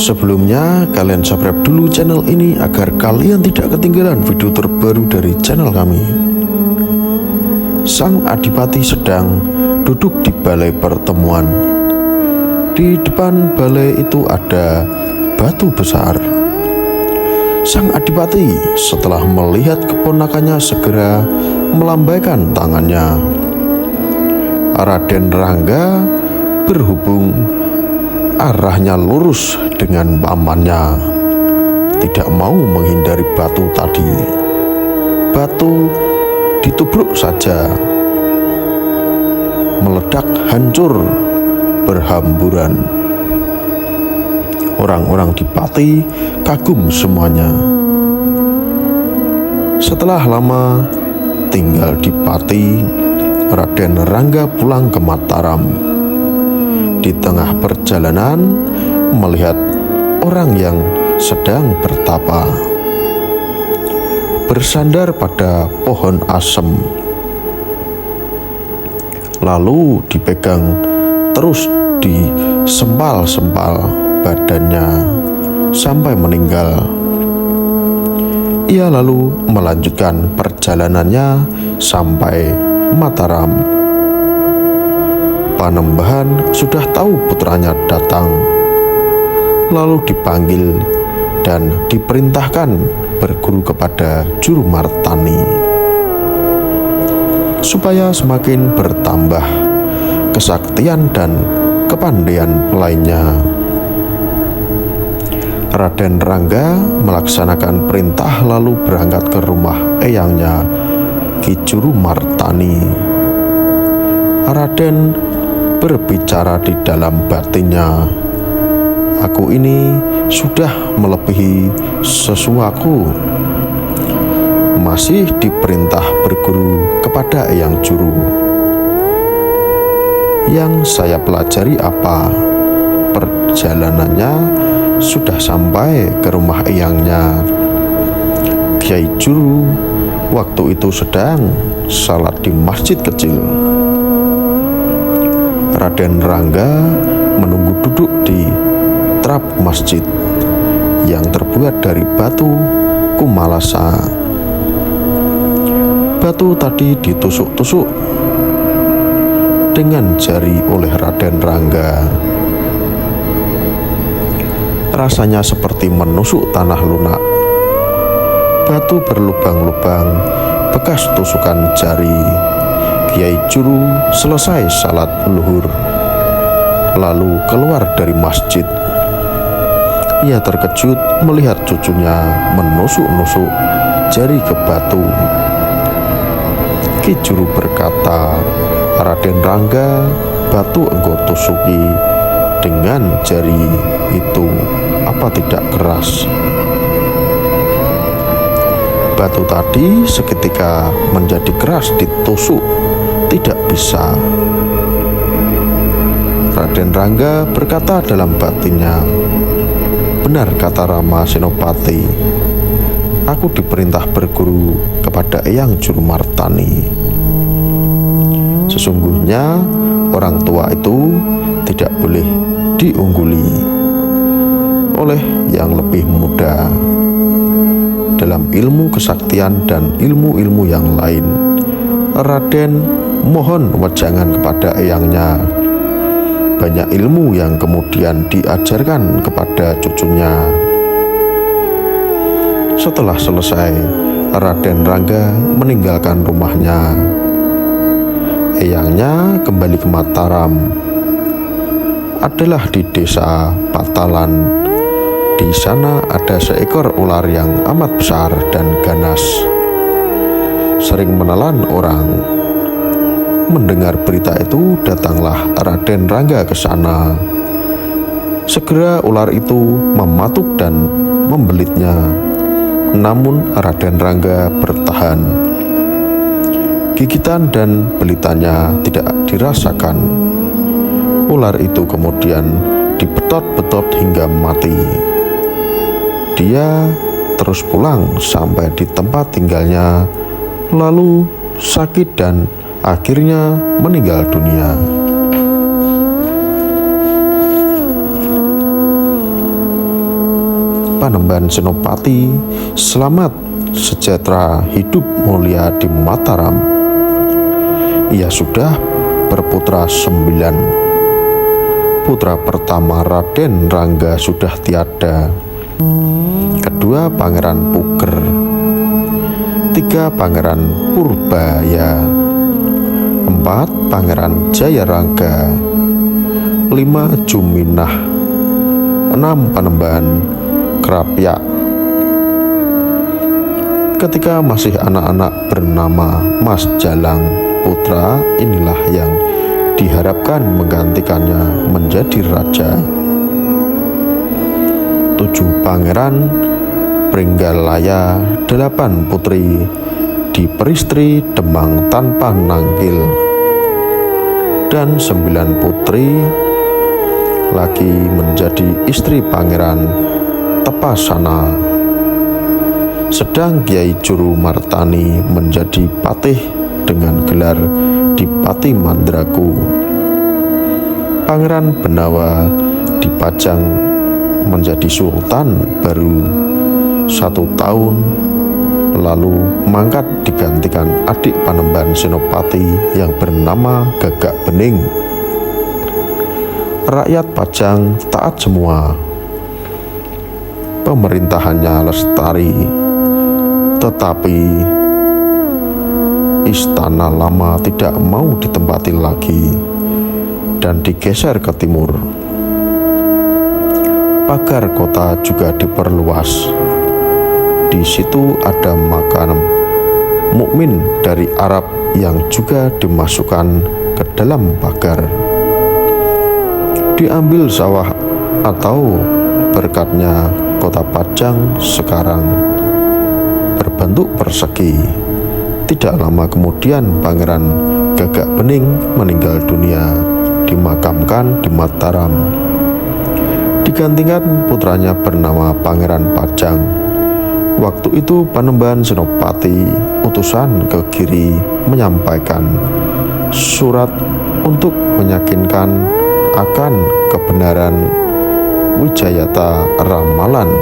Sebelumnya, kalian subscribe dulu channel ini agar kalian tidak ketinggalan video terbaru dari channel kami. Sang Adipati sedang duduk di balai pertemuan. Di depan balai itu ada batu besar. Sang Adipati setelah melihat keponakannya segera melambaikan tangannya. Raden Rangga berhubung arahnya lurus dengan pamannya, tidak mau menghindari batu tadi. Batu ditubruk saja, meledak hancur berhamburan. Orang-orang di Pati kagum semuanya. Setelah lama tinggal di Pati, Raden Rangga pulang ke Mataram. Di tengah perjalanan melihat orang yang sedang bertapa, bersandar pada pohon asem, lalu dipegang terus disempal-sempal badannya sampai meninggal. Ia lalu melanjutkan perjalanannya sampai Mataram. Panembahan sudah tahu putranya datang, lalu dipanggil dan diperintahkan berguru kepada Juru Martani supaya semakin bertambah kesaktian dan kepandaian lainnya. Raden Rangga melaksanakan perintah lalu berangkat ke rumah eyangnya, Ki Juru Martani. Raden berbicara di dalam batinnya, "Aku ini sudah melebihi sesuatu, masih diperintah berguru kepada Eyang Juru. Yang saya pelajari apa? Perjalanannya sudah sampai ke rumah eyangnya. Kiai Juru waktu itu sedang salat di masjid kecil." Raden Rangga menunggu duduk di trap masjid yang terbuat dari batu kumalasa. Batu tadi ditusuk-tusuk dengan jari oleh Raden Rangga. Rasanya seperti menusuk tanah lunak. Batu berlubang-lubang bekas tusukan jari. Kiai Juru selesai salat luhur, lalu keluar dari masjid. Ia terkejut melihat cucunya menusuk-nusuk jari ke batu. Ki Juru berkata, "Raden Rangga, batu engkau tusuki dengan jari itu apa tidak keras?" Batu tadi seketika menjadi keras ditusuk, tidak bisa. Raden Rangga berkata dalam batinnya, "Benar kata Rama Senopati, aku diperintah berguru kepada Eyang Juru Martani. Sesungguhnya orang tua itu tidak boleh diungguli oleh yang lebih muda dalam ilmu kesaktian dan ilmu-ilmu yang lain. Raden mohon wejangan kepada eyangnya. Banyak ilmu yang kemudian diajarkan kepada cucunya." Setelah selesai, Raden Rangga meninggalkan rumahnya. Eyangnya kembali ke Mataram. Adalah di desa Patalan. Di sana ada seekor ular yang amat besar dan ganas, sering menelan orang. Mendengar berita itu, datanglah Raden Rangga ke sana. Segera ular itu mematuk dan membelitnya. Namun Raden Rangga bertahan. Gigitan dan belitannya tidak dirasakan. Ular itu kemudian dibetot-betot hingga mati. Dia terus pulang sampai di tempat tinggalnya, lalu sakit dan akhirnya meninggal dunia. Panembahan Senopati selamat sejahtera hidup mulia di Mataram. Ia sudah berputra 9. Putra pertama Raden Rangga sudah tiada. Kedua Pangeran Puger. 3 Pangeran Purbaya. 4 Pangeran Jayarangga. 5 Juminah. 6 Panembahan Krapyak. Ketika masih anak-anak bernama Mas Jalang, putra inilah yang diharapkan menggantikannya menjadi raja. 7 pangeran Pringgalaya, 8 putri diperistri Demang tanpa nangkil, dan 9 putri lagi menjadi istri Pangeran Tepasana. Sedang Kiai Juru Martani menjadi patih dengan gelar Dipati Mandraku. Pangeran Benawa dipajang menjadi sultan baru 1 tahun lalu mangkat digantikan adik Panembahan Senopati yang bernama Gagak Bening. Rakyat Pajang taat semua. Pemerintahannya lestari. Tetapi istana lama tidak mau ditempati lagi dan digeser ke timur. Pagar kota juga diperluas. Di situ ada makam mukmin dari Arab yang juga dimasukkan ke dalam pagar. Diambil sawah atau berkatnya kota Pajang sekarang berbentuk persegi. Tidak lama kemudian Pangeran Gagak Bening meninggal dunia, dimakamkan di Mataram. Digantikan putranya bernama Pangeran Pajang. Waktu itu Panembahan Senopati utusan ke Giri menyampaikan surat untuk meyakinkan akan kebenaran Wijayata ramalan